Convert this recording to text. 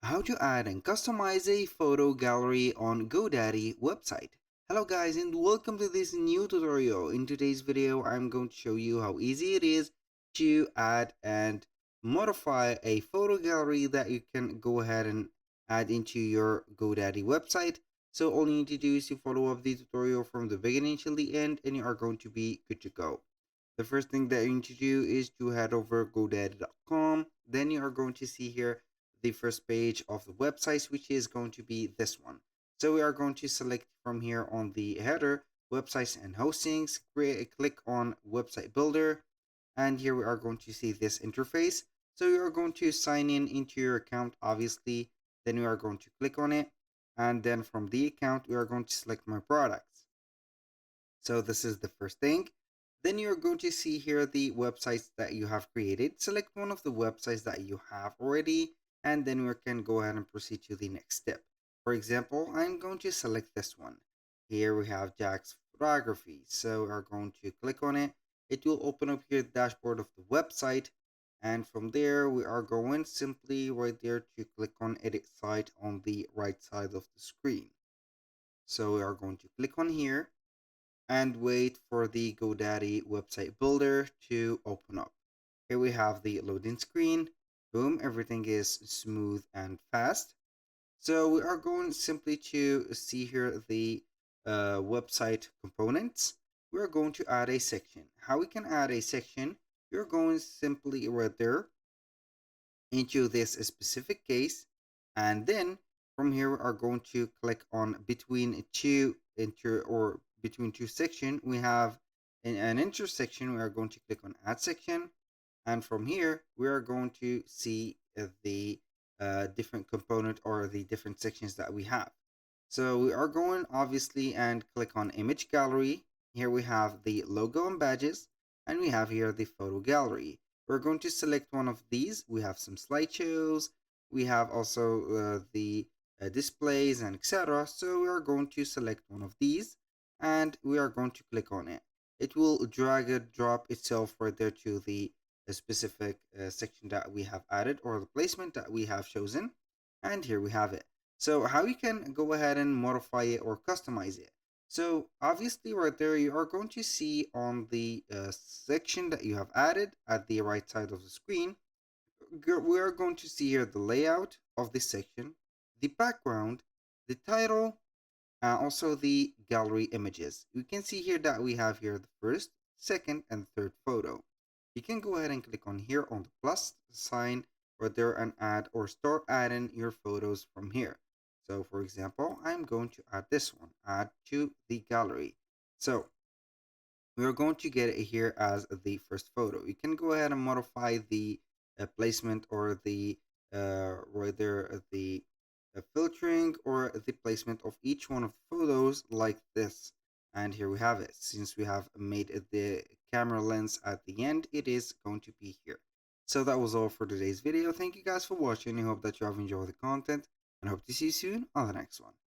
How to add and customize a photo gallery on Godaddy website. Hello guys and welcome to this new tutorial. In today's video I'm going to show you how easy it is to add and modify a photo gallery that you can go ahead and add into your Godaddy website. So all you need to do is to follow up the tutorial from the beginning till the end and you are going to be good to go. The first thing that you need to do is to head over godaddy.com. Then you are going to see here the first page of the website, which is going to be this one. So we are going to select from here on the header, websites and hostings, click on website builder, and here we are going to see this interface. So you are going to sign in into your account, obviously. Then we are going to click on it, and then from the account, we are going to select my products. So this is the first thing. Then you're going to see here the websites that you have created. Select one of the websites that you have already, and then we can go ahead and proceed to the next step. For example, I'm going to select this one. Here we have Jack's photography. So we are going to click on it. It will open up here the dashboard of the website. And from there, we are going simply right there to click on edit site on the right side of the screen. So we are going to click on here and wait for the GoDaddy website builder to open up. Here we have the loading screen. Boom, everything is smooth and fast. So we are going simply to see here the website components. We're going to add a section. How we can add a section, you're going simply right there into this specific case, and then from here we are going to click on between two between two section. We have an intersection. We are going to click on add section, and from here we are going to see the different component or the different sections that we have. So we are going obviously and click on image gallery. Here we have the logo and badges, and we have here the photo gallery. We're going to select one of these. We have some slideshows. We have also the displays and etc. So we are going to select one of these and we are going to click on it. It will drag and drop itself right there to the specific section that we have added or the placement that we have chosen. And here we have it. So how you can go ahead and modify it or customize it. So obviously right there, you are going to see on the section that you have added at the right side of the screen, we are going to see here the layout of this section, the background, the title, also the gallery images. You can see here that we have here the first, second, and third photo. You can go ahead and click on here on the plus sign right there and add or start adding your photos from here. So for example, I'm going to add this one, add to the gallery. So we are going to get it here as the first photo. You can go ahead and modify the placement or the right there the filtering or the placement of each one of the photos like this. And here we have it. Since we have made the camera lens at the end, it is going to be here. So that was all for today's video. Thank you guys for watching. I hope that you have enjoyed the content and hope to see you soon on the next one.